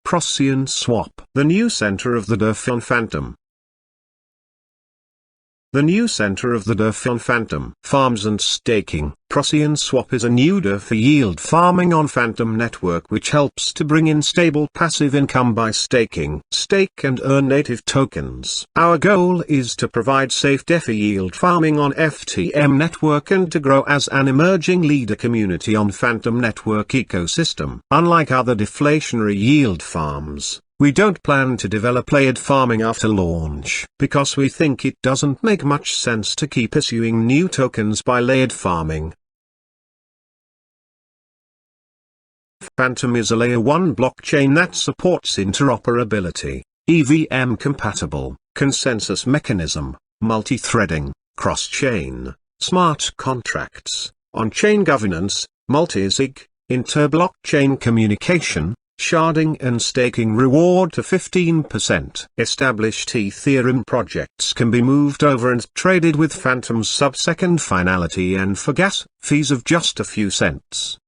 Procyon Swap, the new center of the DeFi on Fantom. The new center of the DeFi on Fantom farms and staking. ProcyonSwap is a new DeFi yield farming on Fantom network which helps to bring in stable passive income by staking, stake and earn native tokens. Our goal is to provide safe DeFi yield farming on FTM network and to grow as an emerging leader community on Fantom network ecosystem. Unlike other deflationary yield farms, we don't plan to develop layered farming after launch, because we think it doesn't make much sense to keep issuing new tokens by layered farming. Fantom is a layer 1 blockchain that supports interoperability, EVM-compatible, consensus mechanism, multi-threading, cross-chain, smart contracts, on-chain governance, multisig, inter-blockchain communication, Sharding and Staking Reward to 15%. Established Ethereum projects can be moved over and traded with Fantom's sub-second finality and for gas fees of just a few cents.